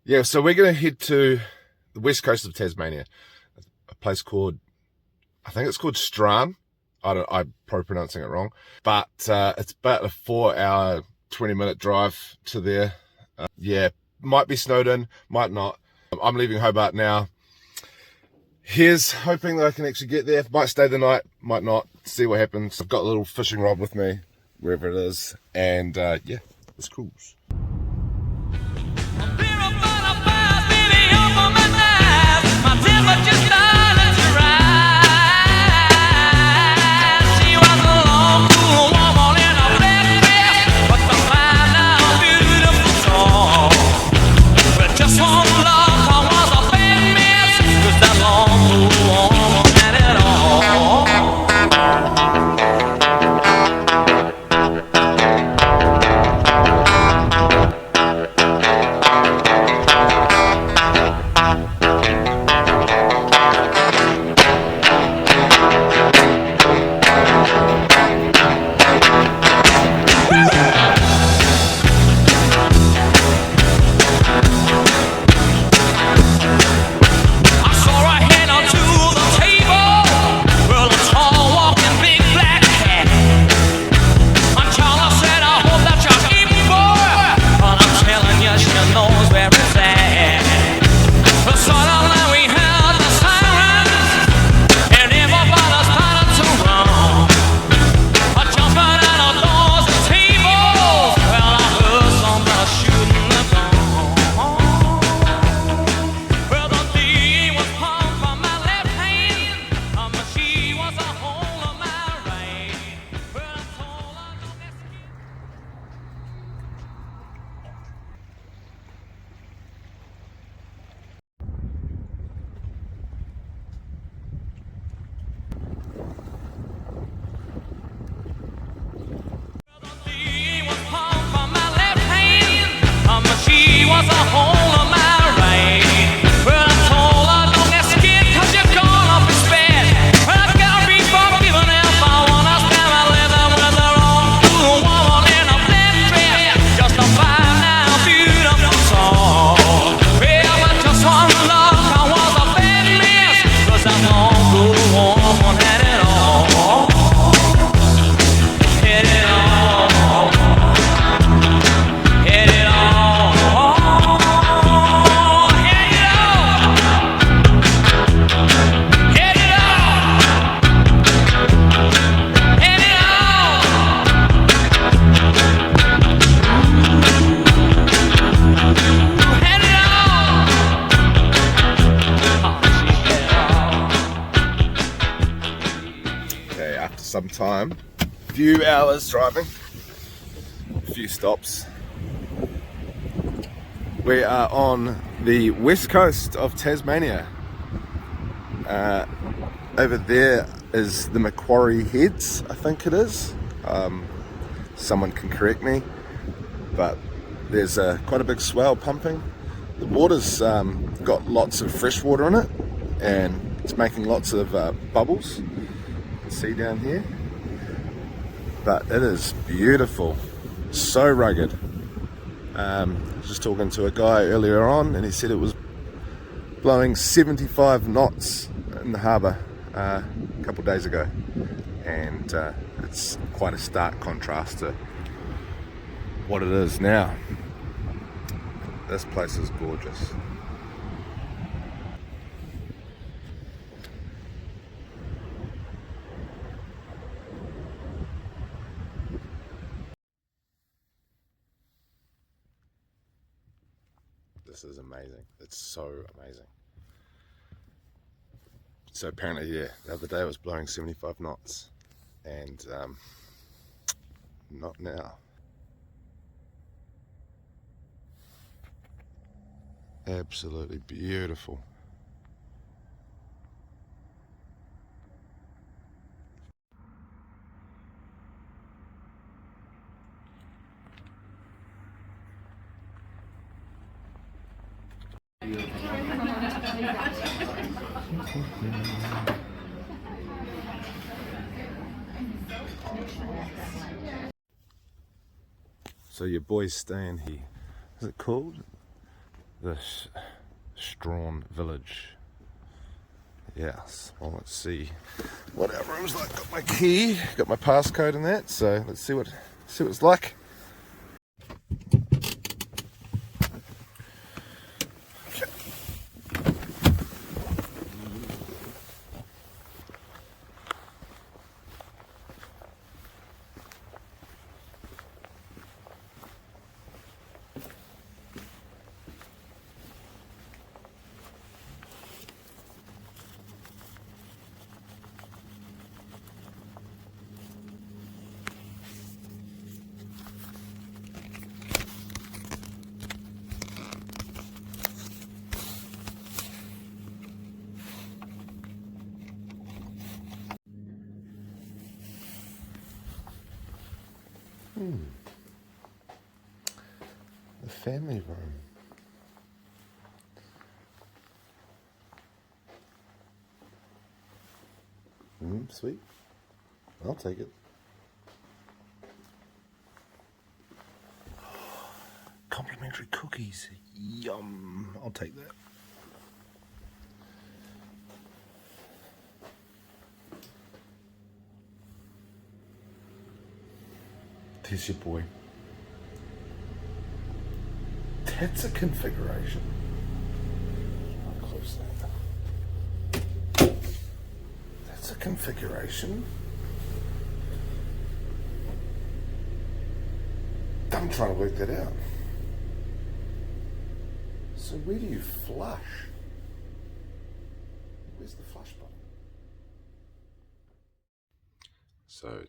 Yeah, so we're going to head to the west coast of Tasmania, a place called, I think it's called Strahan. I'm probably pronouncing it wrong, but it's about a 4-hour, 20-minute drive to there. Yeah, might be snowed in, might not. I'm leaving Hobart now. Here's hoping that I can actually get there. Might stay the night, might not. See what happens. I've got a little fishing rod with me, wherever it is, and yeah, let's cruise. Some time, a few hours driving, a few stops. We are on the west coast of Tasmania. Over there is the Macquarie Heads, I think it is. Someone can correct me, but there's quite a big swell pumping. The water's got lots of fresh water in it, and it's making lots of bubbles. See down here, but it is beautiful, so rugged. I was just talking to a guy earlier on, and he said it was blowing 75 knots in the harbour a couple of days ago, and it's quite a stark contrast to what it is now. This place is gorgeous. This is amazing. It's so amazing. So apparently, yeah, the other day it was blowing 75 knots, and not now. Absolutely beautiful. So your boy's staying here. Is it called? The Strahan village. Yes. Well, let's see what our room's like. Got my key, got my passcode and that. So let's see what it's like. The family room. Sweet. I'll take it. Complimentary cookies. Yum. I'll take that. There's your boy. That's a configuration. How close that? That's a configuration. I'm trying to work that out. So where do you flush? Where's the flush button? So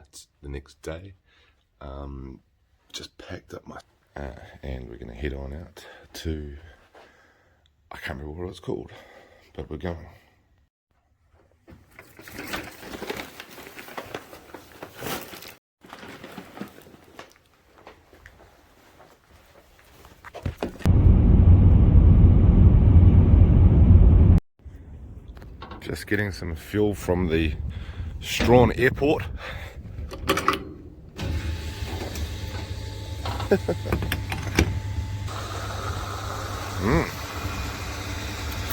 it's the next day. Just packed up my and we're going to head on out to, I can't remember what it's called, but we're going. Just getting some fuel from the Strahan airport.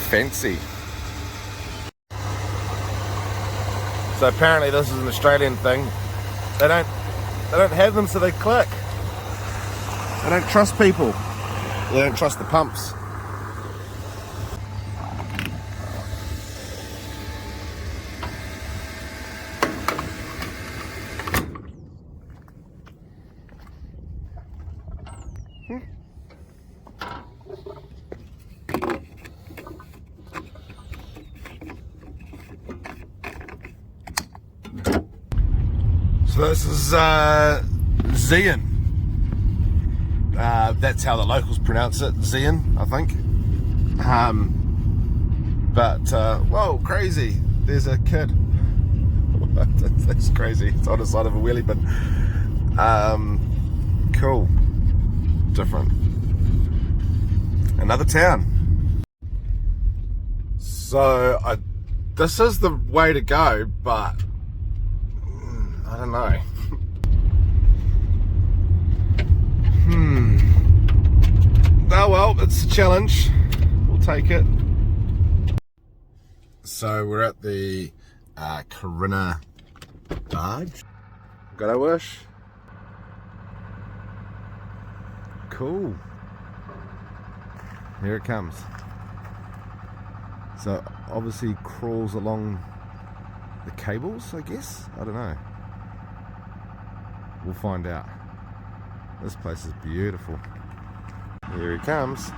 Fancy. So apparently this is an Australian thing. They don't have them, so they click. They don't trust people. They don't trust the pumps. So this is Xian. That's how the locals pronounce it, Xian, I think. Whoa, crazy! There's a kid. That's crazy. It's on the side of a wheelie bin. Cool. Different. Another town. So this is the way to go, but I don't know. Oh well, it's a challenge. We'll take it. So we're at the Trowutta Arch. Got a wish? Cool. Here it comes. So obviously crawls along the cables, I guess? I don't know. We'll find out. This place is beautiful. Here he comes.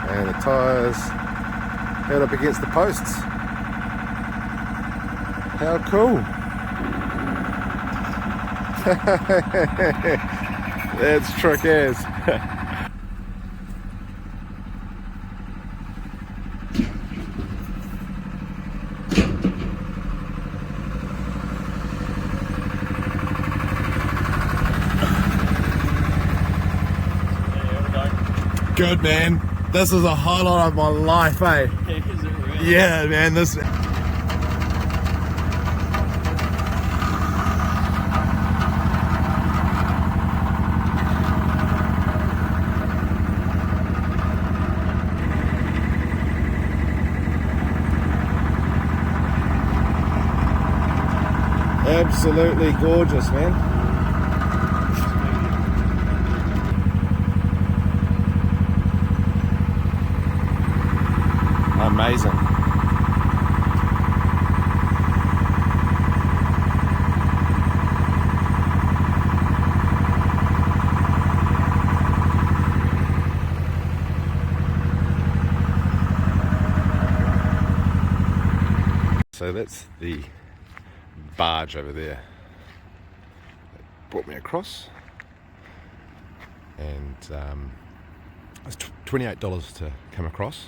And the tyres held up against the posts. How cool. That's trick as. Good, man. This is a highlight of my life, eh? Is it really? Yeah, man. This. Absolutely gorgeous, man. Amazing. So that's the barge over there that brought me across, and it's $28 to come across,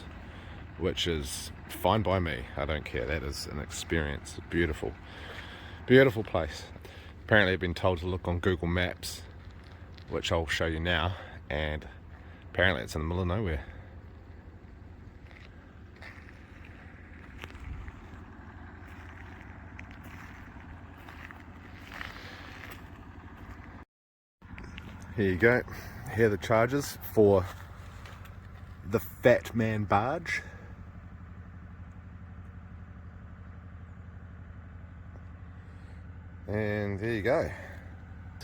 which is fine by me. I don't care. That is an experience. A beautiful, beautiful place. Apparently I've been told to look on Google Maps, which I'll show you now, and apparently it's in the middle of nowhere. Here you go. Here are the charges for the Fatman Barge. And there you go.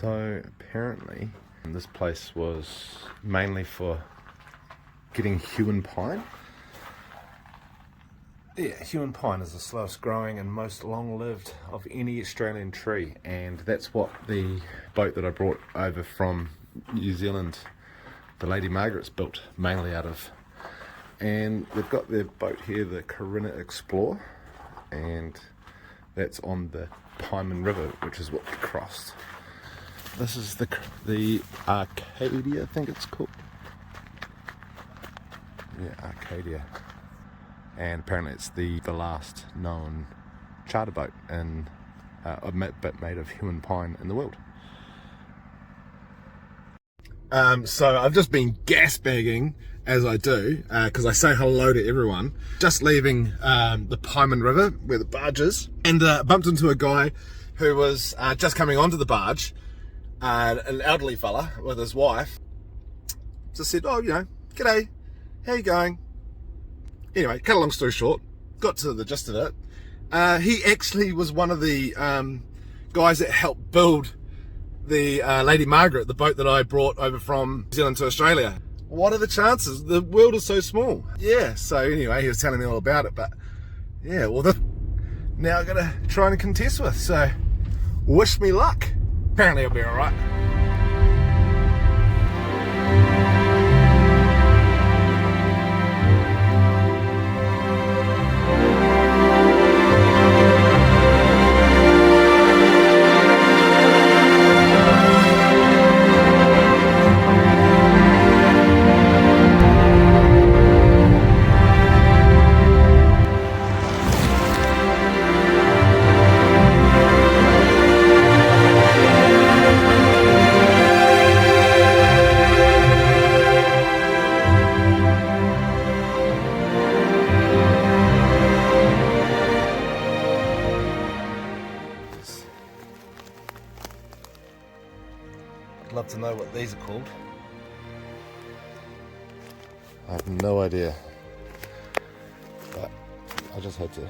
So apparently this place was mainly for getting huon pine. Yeah, huon pine is the slowest growing and most long-lived of any Australian tree, and that's what the boat that I brought over from New Zealand, the Lady Margaret's, built mainly out of. And they've got their boat here, the Kieren Explorer, and that's on the Pieman River, which is what we crossed. This is the Arcadia, I think it's called. Yeah, Arcadia. And apparently it's the last known charter boat and made of huon pine in the world. So I've just been gas bagging as I do, because I say hello to everyone. Just leaving the Pieman River where the barge is, and bumped into a guy who was just coming onto the barge, an elderly fella with his wife. Just said, oh, g'day, how you going? Anyway, cut a long story short, got to the gist of it. He actually was one of the guys that helped build the Lady Margaret, the boat that I brought over from New Zealand to Australia. What are the chances? The world is so small. Yeah, so anyway, he was telling me all about it, but yeah, well, now I've got to try and contest with, so wish me luck. Apparently I'll be alright. Love to know what these are called. I have no idea, but I just had to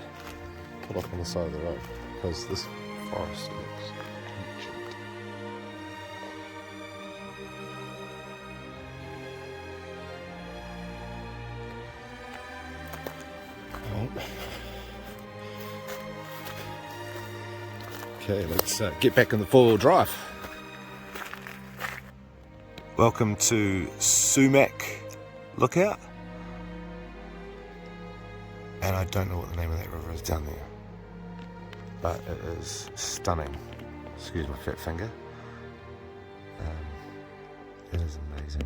pull up on the side of the road because this forest looks ancient. Oh, Okay, let's get back in the four-wheel drive. Welcome to Sumac Lookout. And I don't know what the name of that river is down there, but it is stunning. Excuse my fat finger. It is amazing.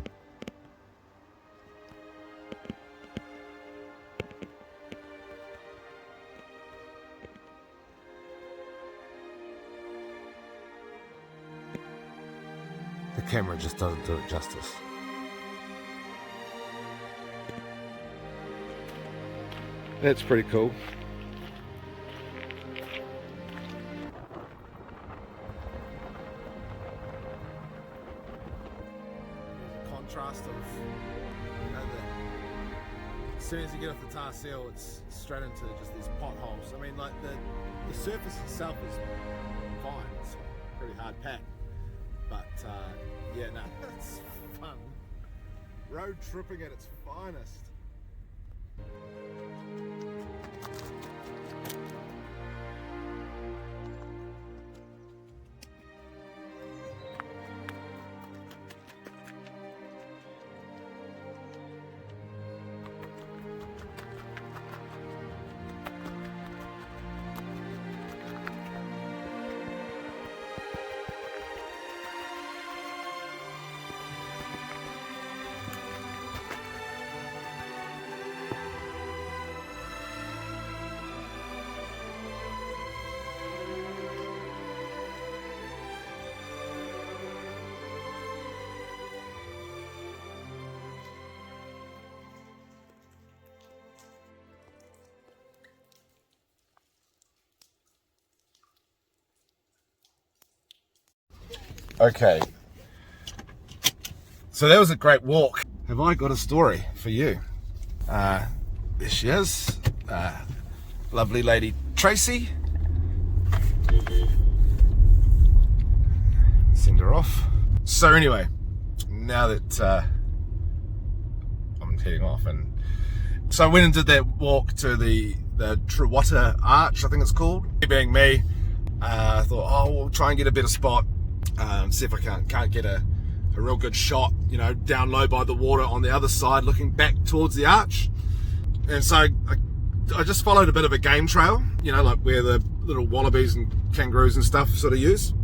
The camera just doesn't do it justice. That's pretty cool. Contrast of, you know, as soon as you get off the tar seal, it's straight into just these potholes. I mean, like the surface itself is fine. It's pretty hard packed, but yeah, no, it's fun. Road tripping at its finest. Okay, so that was a great walk. Have I got a story for you? There she is, lovely lady Tracy. Send her off. So anyway, now that I'm heading off, and so I went and did that walk to the Trowutta Arch, I think it's called. Being me, I thought, oh, we'll try and get a better spot. See if I can't get a real good shot, you know, down low by the water on the other side, looking back towards the arch. And so I just followed a bit of a game trail, you know, like where the little wallabies and kangaroos and stuff sort of use.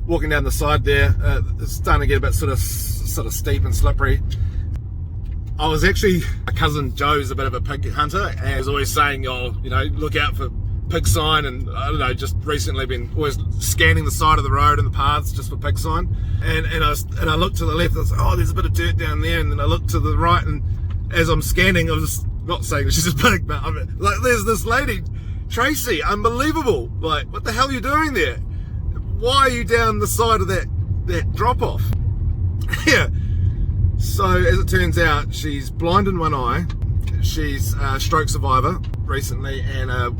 Walking down the side there, it's starting to get a bit sort of steep and slippery. I was actually, my cousin Joe's a bit of a pig hunter, and he's always saying, oh, you know, look out for pig sign, and I don't know, just recently been always scanning the side of the road and the paths just for pig sign, and I looked to the left, I was like, oh, there's a bit of dirt down there, and then I looked to the right, and as I'm scanning, I was not saying that she's a pig, but I'm like, there's this lady Tracy, unbelievable, like, what the hell are you doing there? Why are you down the side of that drop off? Yeah, so as it turns out, she's blind in one eye, she's a stroke survivor recently, and a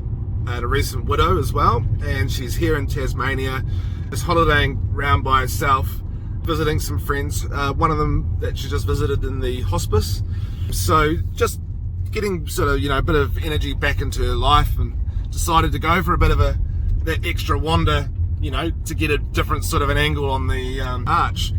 recent widow as well, and she's here in Tasmania, just holidaying round by herself, visiting some friends, one of them that she just visited in the hospice. So just getting sort of, you know, a bit of energy back into her life, and decided to go for a bit of that extra wander, you know, to get a different sort of an angle on the arch.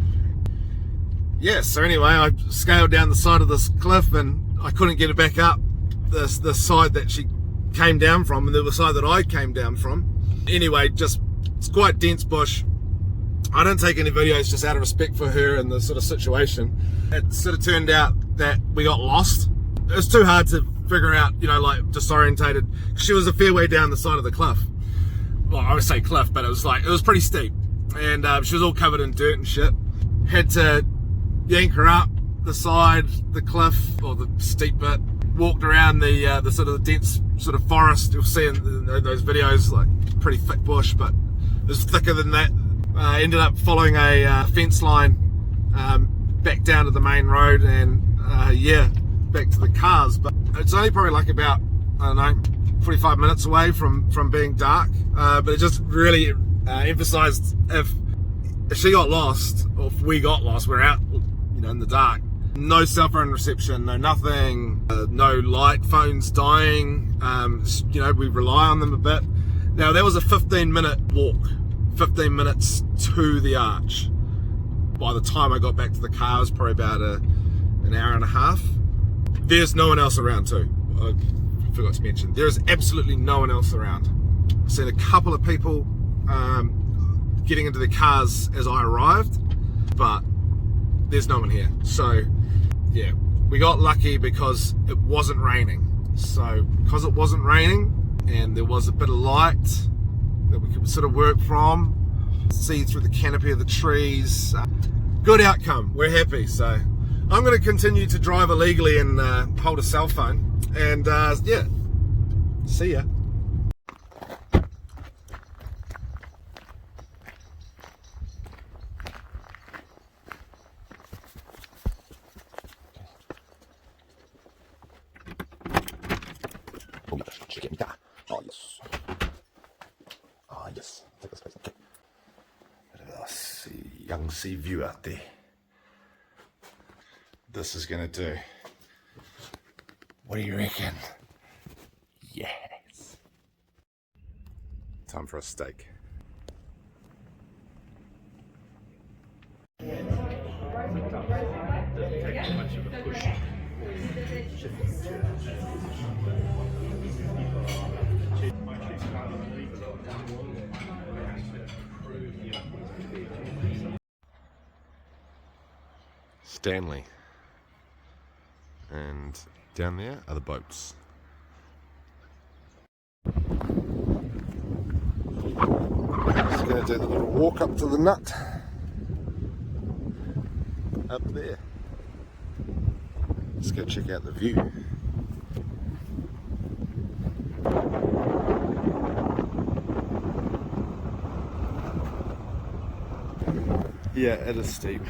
Yeah, so anyway, I scaled down the side of this cliff, and I couldn't get it back up the side that she came down from, and the side that I came down from. Anyway, just, it's quite dense bush. I don't take any videos just out of respect for her and the sort of situation. It sort of turned out that we got lost. It was too hard to figure out, you know, like disorientated. She was a fair way down the side of the cliff. Well, I would say cliff, but it was pretty steep. And she was all covered in dirt and shit. Had to yank her up the side, the cliff, or the steep bit. Walked around the sort of dense sort of forest. You'll see in those videos, like pretty thick bush, but it was thicker than that. Ended up following a fence line back down to the main road, and yeah, back to the cars. But it's only probably like about, I don't know, 45 minutes away from being dark. But it just really emphasized if she got lost, or if we got lost, we're out, you know, in the dark. No cell phone reception, no nothing, no light phones dying. You know, we rely on them a bit. Now that was a 15-minute walk, 15 minutes to the arch. By the time I got back to the car, it was probably about an hour and a half. There's no one else around too. I forgot to mention, there is absolutely no one else around. I've seen a couple of people getting into their cars as I arrived, but there's no one here. So yeah, we got lucky because it wasn't raining. So because it wasn't raining and there was a bit of light that we could sort of work from, see through the canopy of the trees, good outcome, we're happy. So I'm going to continue to drive illegally and hold a cell phone, and yeah, see ya. Oh yes. Oh yes. Take a space. Okay. Bit of a young sea view out there. This is gonna do. What do you reckon? Yes. Time for a steak. Stanley, and down there are the boats. Just going to do the little walk up to the nut up there. Let's go check out the view. Yeah, it is steep.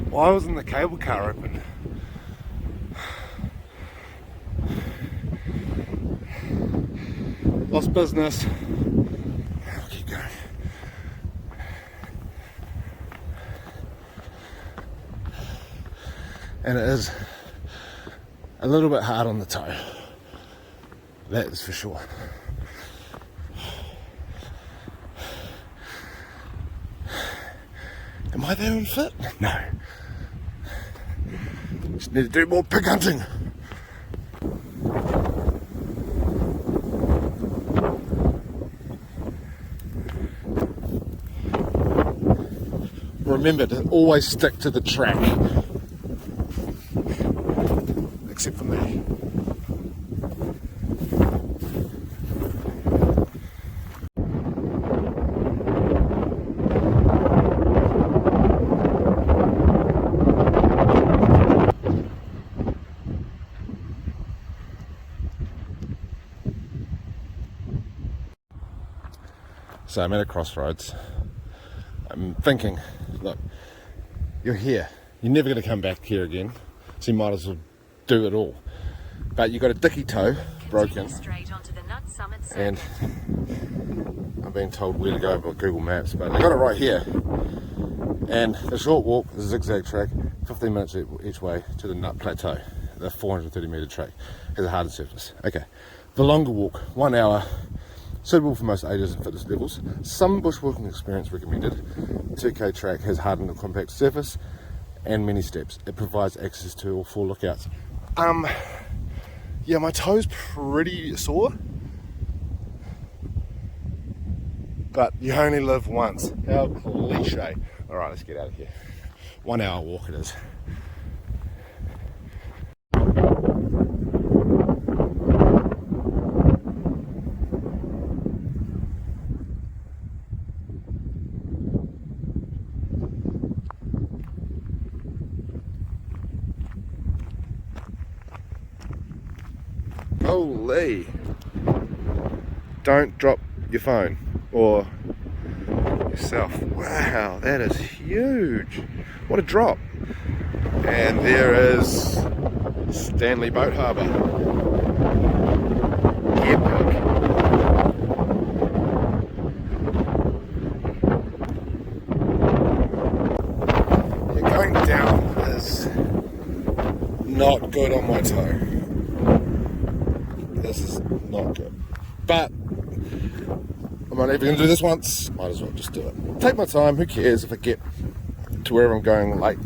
Why wasn't the cable car open? Lost business. I'll keep going. And it is a little bit hard on the toe. That is for sure. Am I there unfit? No. Just need to do more pig hunting. Remember to always stick to the track. Except for me. So I'm at a crossroads. I'm thinking, look, you're here. You're never going to come back here again, so you might as well do it all. But you've got a dicky toe broken, and I'm being told where to go by Google Maps, but I got it right here. And the short walk, the zigzag track, 15 minutes each way to the Nut Plateau, the 430 metre track, has a hardened surface. Okay, the longer walk, 1 hour, suitable for most ages and fitness levels. Some bushwalking experience recommended. 2K track has hardened and compact surface and many steps. It provides access to all 4 lookouts. Yeah, my toe's pretty sore, but you only live once. How cliche. All right, let's get out of here. 1 hour walk it is. Holy! Don't drop your phone or yourself. Wow, that is huge. What a drop. And there is Stanley Boat Harbour. epic. Yeah, going down is not good on my toe. This is not good. But I'm only ever going to do this once. Might as well just do it. Take my time. Who cares if I get to wherever I'm going late?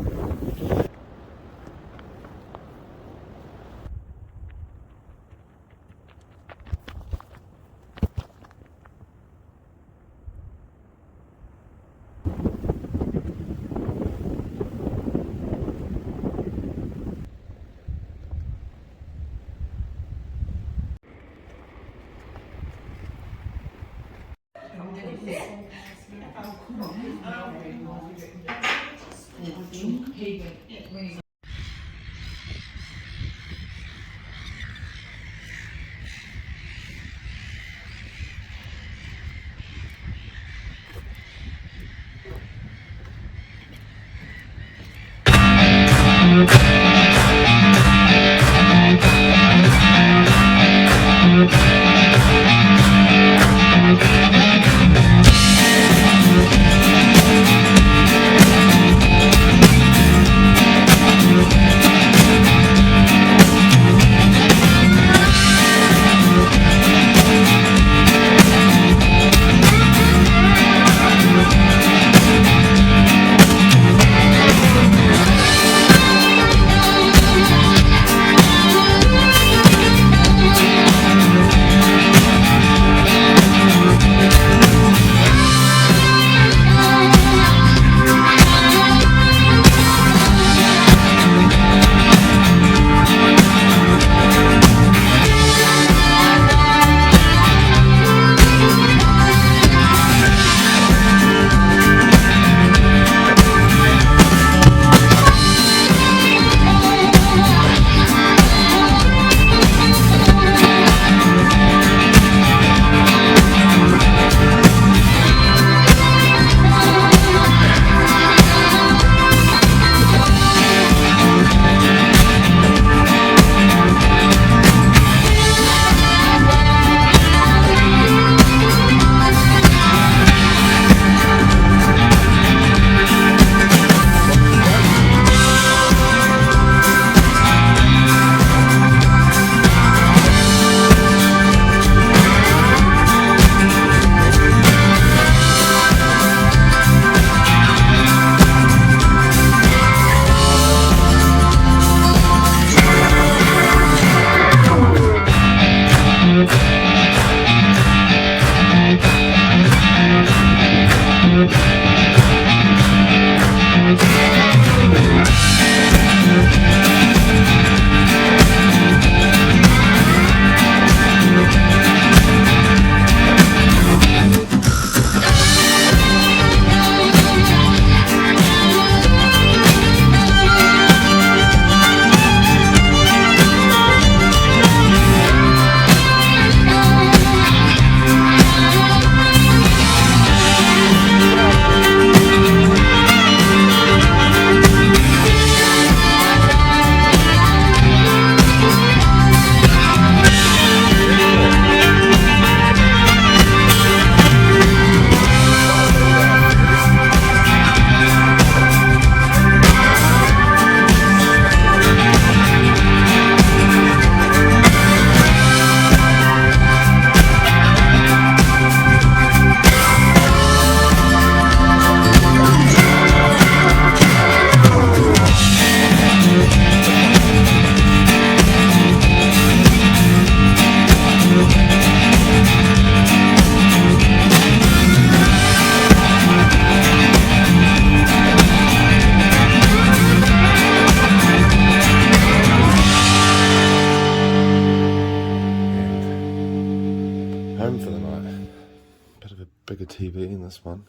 Home for the night. Bit of a bigger TV in this one.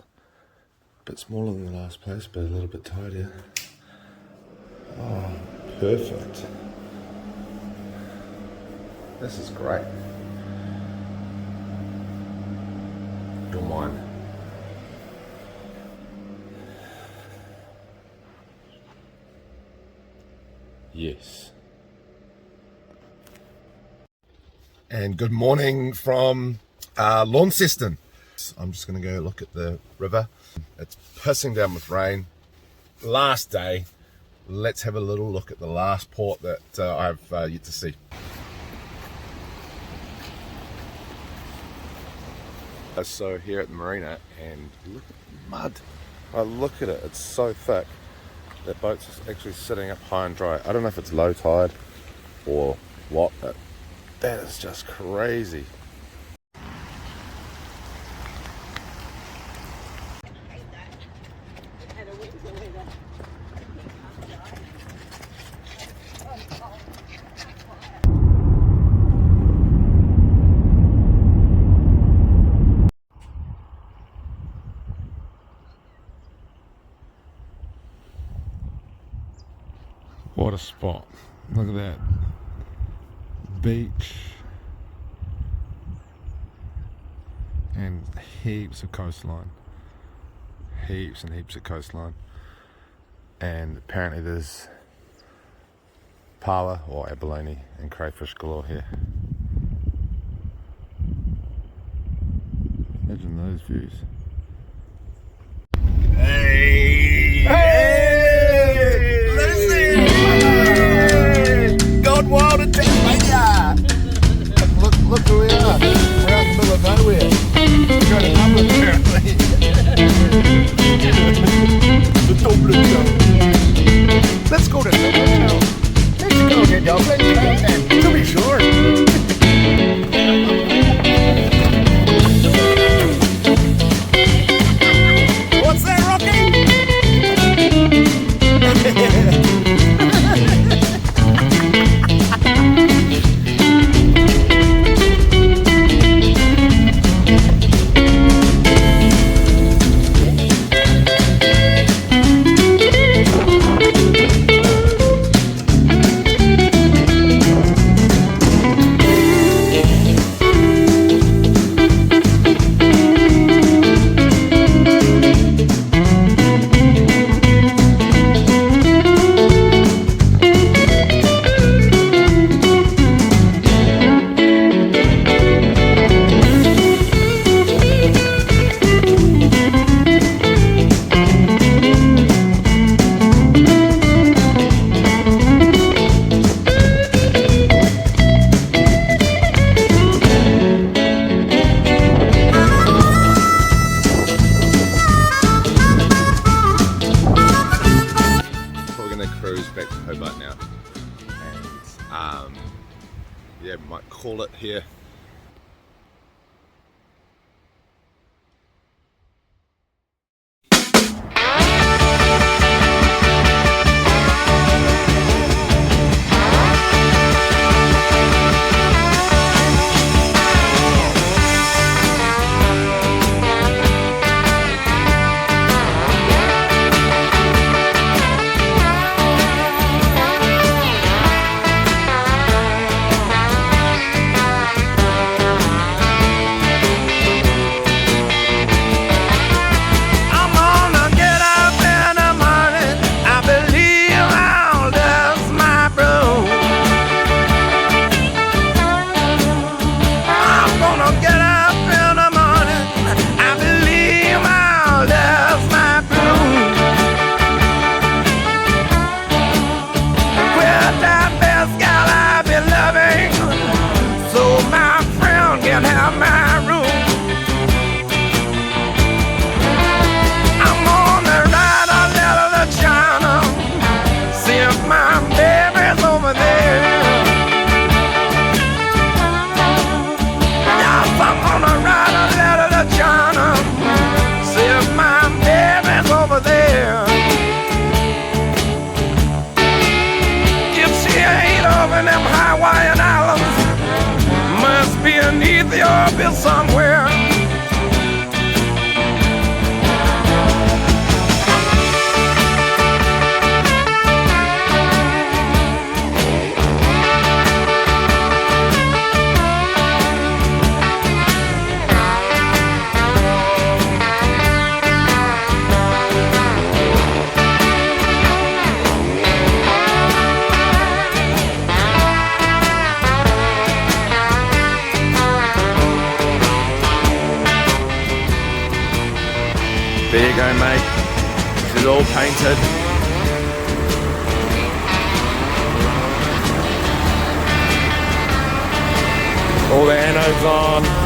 A bit smaller than the last place, but a little bit tidier. Oh, perfect. This is great. You're mine. Yes. And good morning from Launceston. I'm just going to go look at the river. It's pissing down with rain. Last day. Let's have a little look at the last port that I've yet to see. So here at the marina, and look at the mud. Oh, look at it, it's so thick. That boat's actually sitting up high and dry. I don't know if it's low tide or what, but that is just crazy. What a spot. Look at that. Beach. And heaps of coastline. Heaps and heaps of coastline. And apparently there's paua or abalone and crayfish galore here. Imagine those views. Hey! Hey! Listen! Gone wild in Tasmania! Look who we are. We're out in the middle of nowhere. We're going to Dublin apparently. The Dublin Show. Let's go to Dublin Show. Let's go to Dublin Show. To be sure. What's that, Rocky? Back to Hobart now, and yeah, might call it here. Ethiopia somewhere. There you go, mate. This is all painted. All the anodes on.